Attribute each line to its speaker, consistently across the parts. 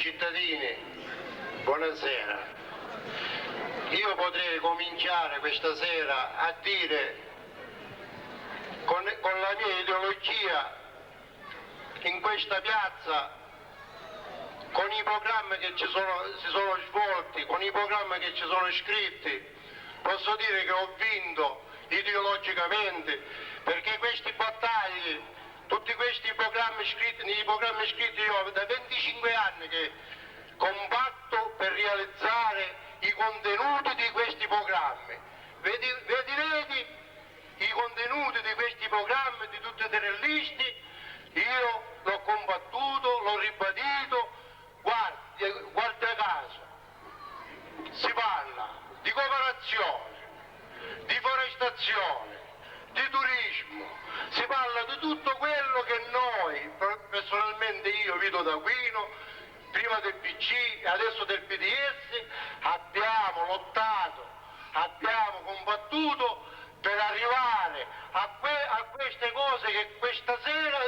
Speaker 1: cittadini, buonasera. Io potrei cominciare questa sera a dire con la mia ideologia in questa piazza, con i programmi che si sono svolti, con i programmi che ci sono scritti, posso dire che ho vinto ideologicamente, perché questi battagli, tutti questi programmi scritti, nei programmi scritti io da 25 anni che combatto per realizzare i contenuti di questi programmi. Vedi i contenuti di questi programmi di tutti i terroristi, io l'ho combattuto, l'ho ribadito, guarda caso, si parla di cooperazione, di forestazione, di turismo, si parla di tutto quello che noi, personalmente io, Vito D'Aquino, prima del PC e adesso del PDS, abbiamo lottato, abbiamo combattuto per arrivare a queste cose che questa sera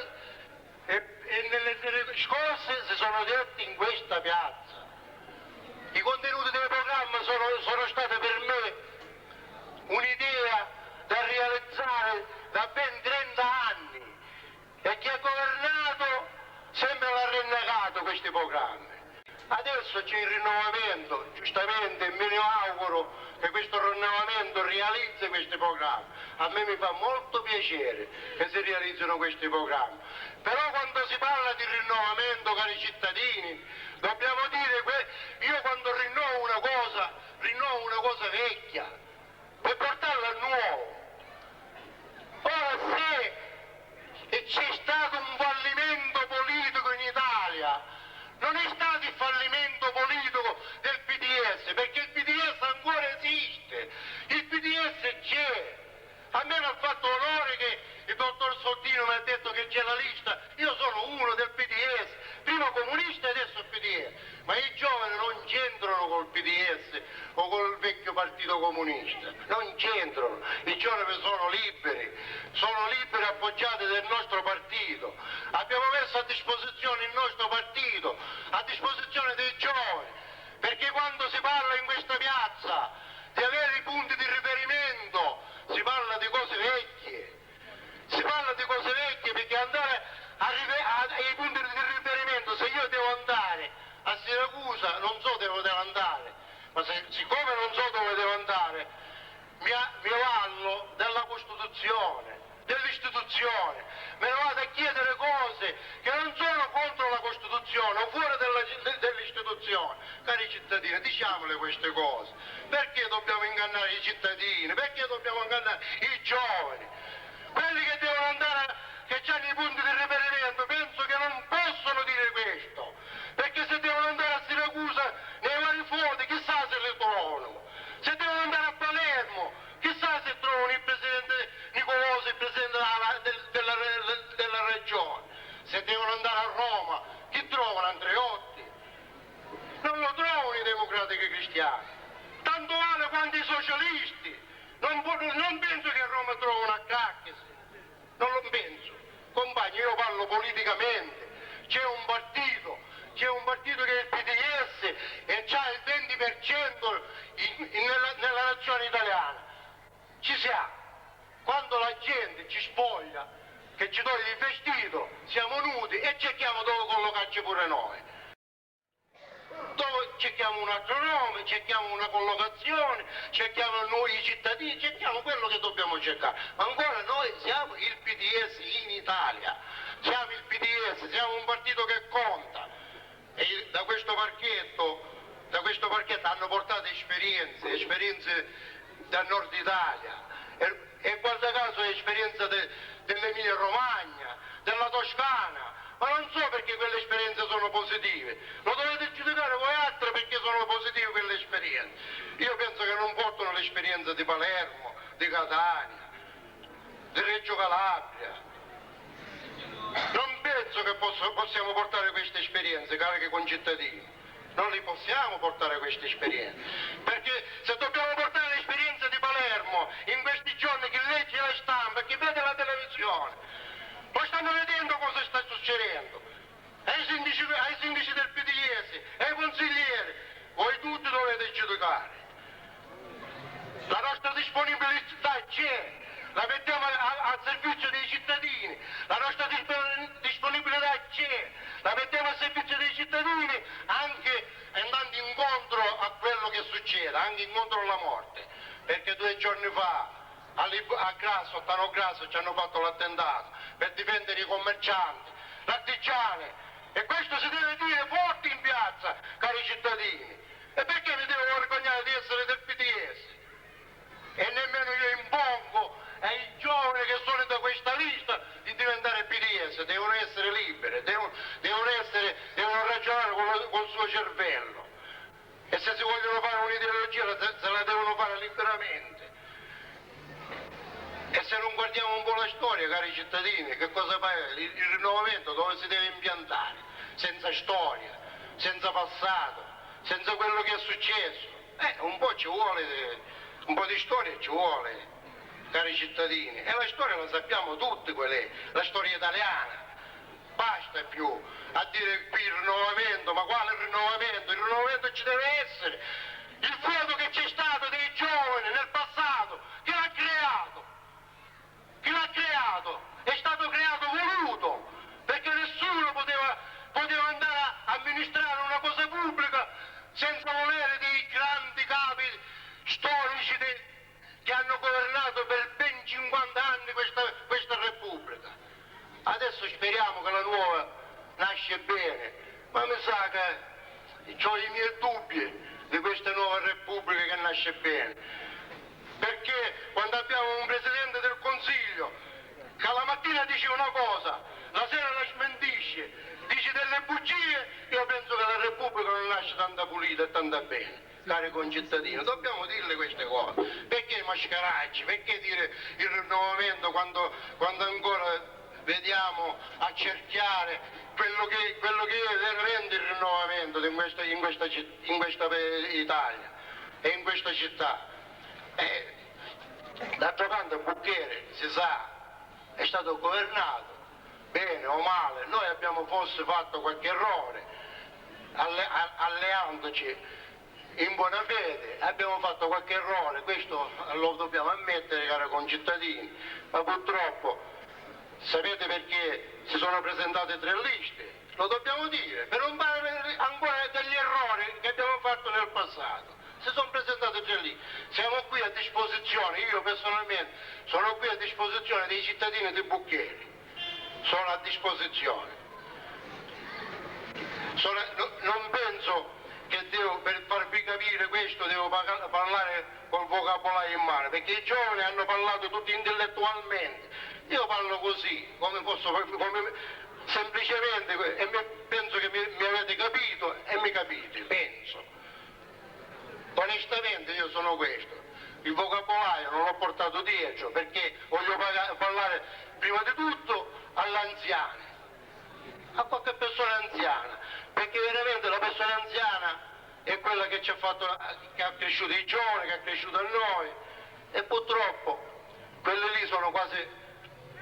Speaker 1: e nelle sere scorse si sono dette in questa piazza. I contenuti del programma sono stati per me un'idea da realizzare da ben 30 anni e chi ha governato sempre l'ha rinnegato questi programmi. Adesso c'è il rinnovamento, giustamente me ne auguro che questo rinnovamento realizzi questi programmi. A me mi fa molto piacere che si realizzino questi programmi. Però quando si parla di rinnovamento, cari cittadini, dobbiamo dire che io quando rinnovo una cosa vecchia per portarla al nuovo. Ora se c'è stato un fallimento politico in Italia, non è stato il fallimento politico del PDS, perché il PDS ancora esiste, il PDS c'è. A me mi ha fatto onore che il dottor Sottino mi ha detto che c'è la lista, io sono uno del PDS, prima comunista e adesso PDS, ma i giovani non c'entrano col PDS o col vecchio partito comunista, non c'entrano, i giovani sono liberi appoggiati del nostro partito, abbiamo messo a disposizione il nostro partito, a disposizione dei giovani, perché quando si parla in questa piazza di avere i punti di riferimento, si parla di cose vecchie, perché andare ai punti di riferimento, se io devo andare a Siracusa non so dove devo andare, ma siccome non so dove devo andare, mi avallo della Costituzione, dell'istituzione, me ne vado a chiedere cose che non sono contro la Costituzione o fuori dell'istituzione. Cari cittadini, diciamole queste cose, perché dobbiamo ingannare i cittadini, perché dobbiamo ingannare i giovani, quelli che devono andare, che hanno i punti di riferimento, penso che non possono dire questo, perché se devono andare a Siracusa nei vari foti, chissà se li trovano, se devono andare a Palermo, chissà se trovano il presidente Nicolosi, il presidente della regione, se devono andare a Roma, chi trovano? Andreotti? Non lo trovano i democratici cristiani, tanto vale quanto i socialisti, non penso che a Roma trovano a Cacchese, non lo penso. Compagni, io parlo politicamente, c'è un partito che è il PDS e c'ha il 20% nella nazione italiana. Ci siamo. Quando la gente ci spoglia, che ci toglie il vestito, siamo nudi e cerchiamo dove collocarci pure noi. Dove cerchiamo un altro nome, cerchiamo una collocazione, cerchiamo noi i cittadini, cerchiamo quello che dobbiamo cercare. Ma ancora noi siamo il PDS in Italia, siamo il PDS, siamo un partito che conta. E da questo parchetto hanno portato esperienze dal nord Italia e guarda caso esperienza dell'Emilia Romagna, della Toscana, ma non so perché quelle esperienze sono positive, lo dovete giudicare voi altri perché sono positive quelle esperienze. Io penso che non portano l'esperienza di Palermo, di Catania, di Reggio Calabria. Non penso che possiamo portare queste esperienze, cari concittadini. Non li possiamo portare queste esperienze, perché se dobbiamo portare l'esperienza di Palermo in questi giorni, chi legge la stampa, chi vede la televisione, lo stanno vedendo cosa sta succedendo ai sindaci del PDS dovete giudicare. La nostra disponibilità c'è, la mettiamo al servizio dei cittadini, la nostra disponibilità c'è, la mettiamo al servizio dei cittadini anche andando incontro a quello che succede, anche incontro alla morte, perché 2 giorni fa a Grasso, a Tano Grasso ci hanno fatto l'attentato per difendere i commercianti, l'artigiane, e questo si deve dire forte in piazza, cari cittadini. E perché mi devo vergognare di essere del PDS? E nemmeno io impongo ai giovani che sono da questa lista di diventare PDS, devono essere liberi, devono ragionare con il suo cervello, e se si vogliono fare un'ideologia se la devono fare liberamente. E se non guardiamo un po' la storia, cari cittadini, che cosa fa il rinnovamento, dove si deve impiantare, senza storia, senza passato, senza quello che è successo? Un po' ci vuole, un po' di storia ci vuole, cari cittadini, e la storia la sappiamo tutti qual è, la storia italiana. Basta più a dire qui il rinnovamento, ma quale rinnovamento? Il rinnovamento ci deve essere. Il voto che c'è stato dei giovani nel passato, chi l'ha creato? Chi l'ha creato? È stato creato voluto, perché nessuno poteva andare a amministrare una cosa pubblica senza volere dei grandi capi storici che hanno governato per ben 50 anni questa Repubblica. Adesso speriamo che la nuova nasce bene, ma mi sa che ho i miei dubbi di questa nuova Repubblica che nasce bene, perché quando abbiamo un Presidente del Consiglio che la mattina dice una cosa, la sera la smentisce, dice delle bugie, io penso che la Repubblica non nasce tanta pulita e tanta bene. Cari concittadini, dobbiamo dirle queste cose. Perché mascheraggi? Perché dire il rinnovamento quando ancora vediamo accerchiare quello che è veramente il rinnovamento in questa Italia e in questa città? D'altro canto Bucchiere, si sa, è stato governato, bene o male. Noi abbiamo forse fatto qualche errore, alleandoci in buona fede, abbiamo fatto qualche errore, questo lo dobbiamo ammettere, cari concittadini, ma purtroppo sapete perché si sono presentate 3 liste? Lo dobbiamo dire, per non fare ancora degli errori che abbiamo fatto nel passato. Si sono presentate 3 liste, siamo qui a disposizione, io personalmente sono qui a disposizione dei cittadini di Bucchieri, sono a disposizione. Non penso che per farvi capire questo devo parlare col vocabolario in mano, perché i giovani hanno parlato tutti intellettualmente, io parlo così, semplicemente, e penso che mi avete capito e mi capite, penso. Onestamente io sono questo, il vocabolario non l'ho portato dietro perché voglio parlare prima di tutto all'anziano, a qualche persona anziana, perché veramente la persona anziana è quella che ci ha fatto, che ha cresciuto i giovani, che ha cresciuto a noi, e purtroppo quelle lì sono quasi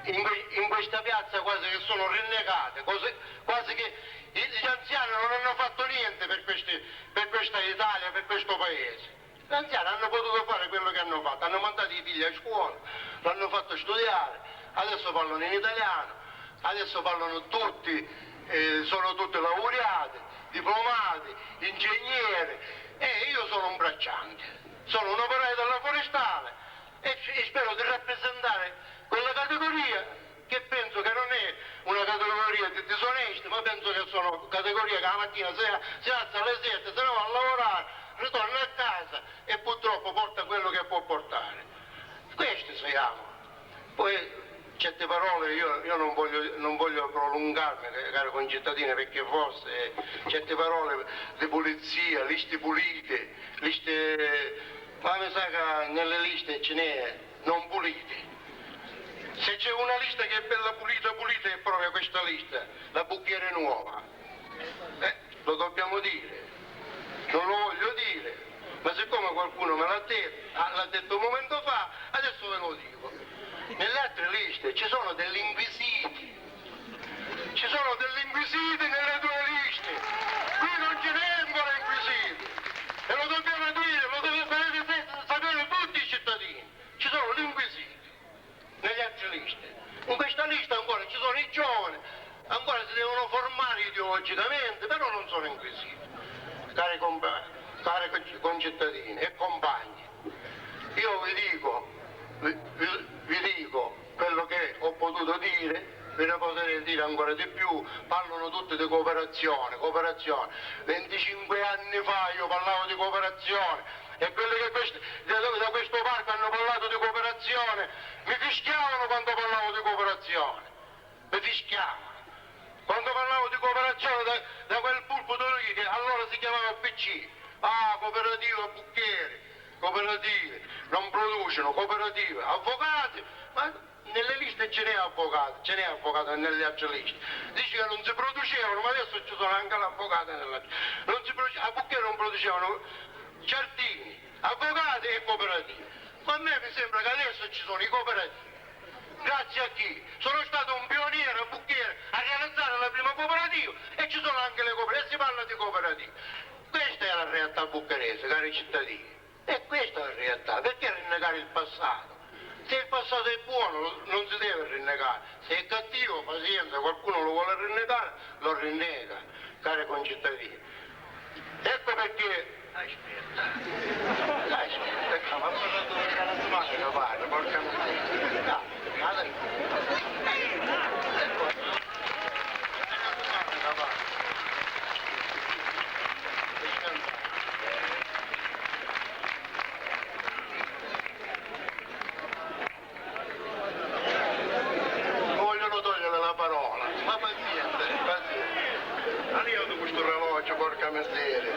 Speaker 1: in questa piazza quasi che sono rinnegate, quasi che gli anziani non hanno fatto niente per questa Italia, per questo paese. Gli anziani hanno potuto fare quello che hanno fatto, hanno mandato i figli a scuola, l'hanno fatto studiare, adesso parlano in italiano, adesso parlano tutti, sono tutti laureati, diplomati, ingegneri, e io sono un bracciante, sono un operaio della forestale e spero di rappresentare quella categoria che penso che non è una categoria di disonesti, ma penso che sono categorie che la mattina si alza alle 7, se ne va a lavorare, ritorna a casa e purtroppo porta quello che può portare. Questi siamo. Poi certe parole io non voglio prolungarmi, cari concittadini, perché forse certe parole di pulizia, liste pulite, ma mi sa che nelle liste ce n'è non pulite. Se c'è una lista che è bella pulita è proprio questa lista, la Bucchiere Nuova. Lo dobbiamo dire, non lo voglio dire, ma siccome qualcuno me l'ha detto un momento fa, adesso ve lo dico. Nelle altre liste ci sono degli inquisiti nelle 2 liste, qui non ce n'è ancora inquisiti, e lo dobbiamo giovani, ancora si devono formare ideologicamente, però non sono inquisiti. Cari concittadini e compagni, io vi dico quello che ho potuto dire, ve ne potrei dire ancora di più. Parlano tutti di cooperazione. 25 anni fa io parlavo di cooperazione e quelli che da questo parco hanno parlato di cooperazione mi fischiavano quando parlavo di cooperazione, mi fischiavano. Quando parlavo di cooperazione da quel pulpito lì che allora si chiamava PC, cooperative Bucchieri, cooperative, non producono, cooperative, avvocati, ma nelle liste ce n'è avvocato nelle altre liste. Dice che non si producevano, ma adesso ci sono anche l'avvocato nella non si producevano, a Bucchieri non producevano giardini, avvocati e cooperative. Ma a me mi sembra che adesso ci sono i cooperativi. Grazie a chi? Sono stato un pioniere a Bucchieri a realizzare la prima cooperativa e ci sono anche le cooperative, e si parla di cooperative. Questa è la realtà buccherese, cari cittadini. E questa è la realtà. Perché rinnegare il passato? Se il passato è buono non si deve rinnegare. Se è cattivo, pazienza, qualcuno lo vuole rinnegare, lo rinnega, cari concittadini. Ecco perché... Aspetta, ma parlando di la macchina, padre, porca miseria. Vogliono togliere la parola, ma pazienza. Arrivato questo orologio, porca miseria.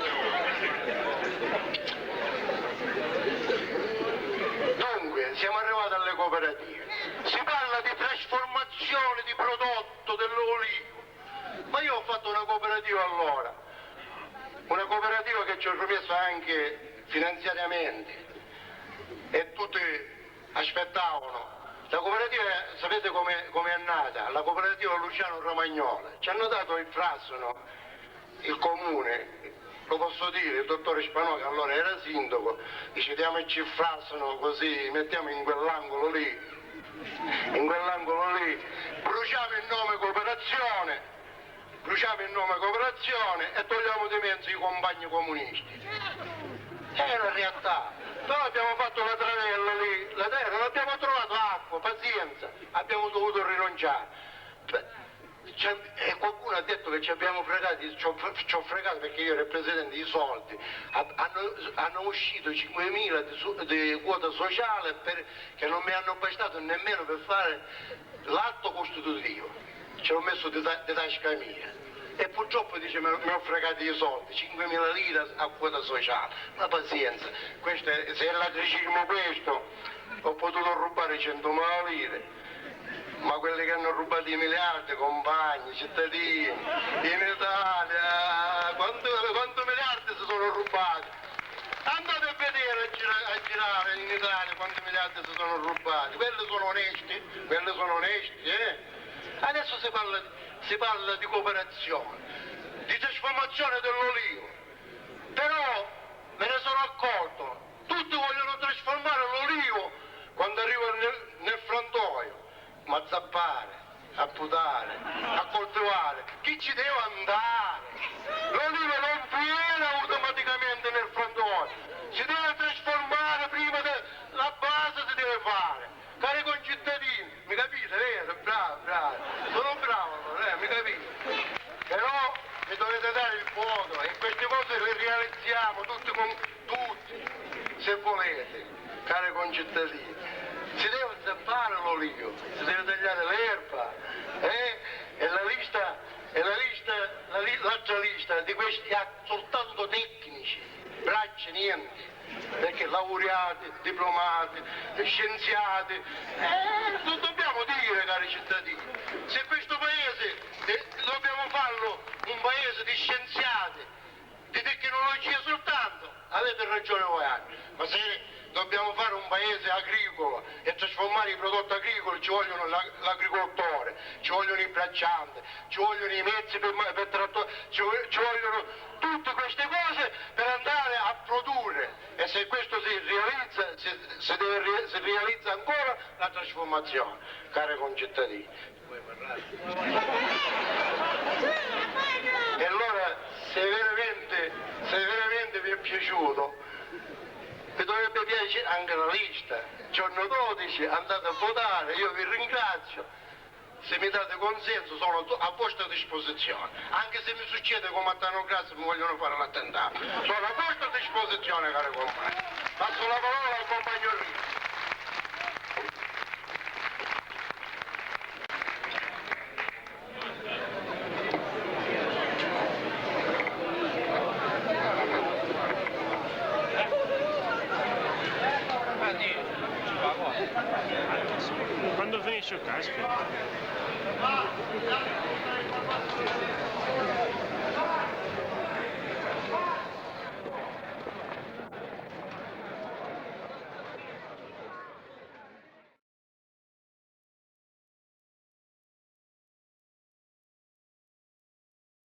Speaker 1: Dunque, siamo arrivati alle cooperative. Si parla di trasformazione di prodotto dell'olio. Ma io ho fatto una cooperativa allora, una cooperativa che ci ho rimesso anche finanziariamente e tutti aspettavano. La cooperativa, sapete come è nata? La cooperativa Luciano Romagnola. Ci hanno dato il frassino, il comune, lo posso dire, il dottore Spanò che allora era sindaco, dice diamoci il frassino così, mettiamo in quell'angolo lì, bruciamo il nome cooperazione e togliamo di mezzo i compagni comunisti. È la realtà. Però abbiamo fatto la travella lì, la terra, non abbiamo trovato acqua, pazienza, abbiamo dovuto rinunciare. E qualcuno ha detto che ci abbiamo fregati, ci ho fregato perché io ero il presidente di soldi. Hanno uscito 5.000 di quota sociale che non mi hanno bastato nemmeno per fare l'atto costitutivo. Ce l'ho messo di tasca mia. E purtroppo dice mi ho fregato i soldi, 5.000 lire a quota sociale. Ma pazienza, se è latricismo questo, ho potuto rubare 100.000 lire. Ma quelli che hanno rubato i miliardi, compagni, cittadini, in Italia, quanti miliardi si sono rubati? Andate a vedere, a girare in Italia quanti miliardi si sono rubati. Quelli sono onesti, Adesso si parla di cooperazione, di trasformazione dell'olio. Però me ne sono accorto, tutti vogliono trasformare l'olio quando arriva nel frantoio. Ma zappare, a putare, a coltivare, chi ci deve andare? L'olivo non viene automaticamente nel frantoio, si deve trasformare prima, la base si deve fare. Cari concittadini, mi capite, vero? Bravo, sono bravo, mi capite? Però mi dovete dare il voto e queste cose le realizziamo tutti, se volete, cari concittadini. Si deve zappare l'olio, si deve tagliare l'erba, e l'altra lista di questi ha soltanto tecnici, braccia niente, perché laureati, diplomati, scienziati, lo dobbiamo dire, cari cittadini, se questo paese dobbiamo farlo un paese di scienziati, di tecnologia soltanto, avete ragione voi altri, ma se dobbiamo fare un paese agricolo e trasformare i prodotti agricoli ci vogliono l'agricoltore, ci vogliono i braccianti, ci vogliono i mezzi per trattore, ci vogliono tutte queste cose per andare a produrre e se questo si realizza, si realizza ancora la trasformazione, cari concittadini. E allora se veramente vi è piaciuto vi dovrebbe piacere anche la lista, giorno 12 andate a votare, io vi ringrazio, se mi date consenso sono a vostra disposizione, anche se mi succede come a Tano Grasso mi vogliono fare l'attentato, sono a vostra disposizione cari compagni, passo la parola al compagno Rizzo.
Speaker 2: Quando finisce il caspita?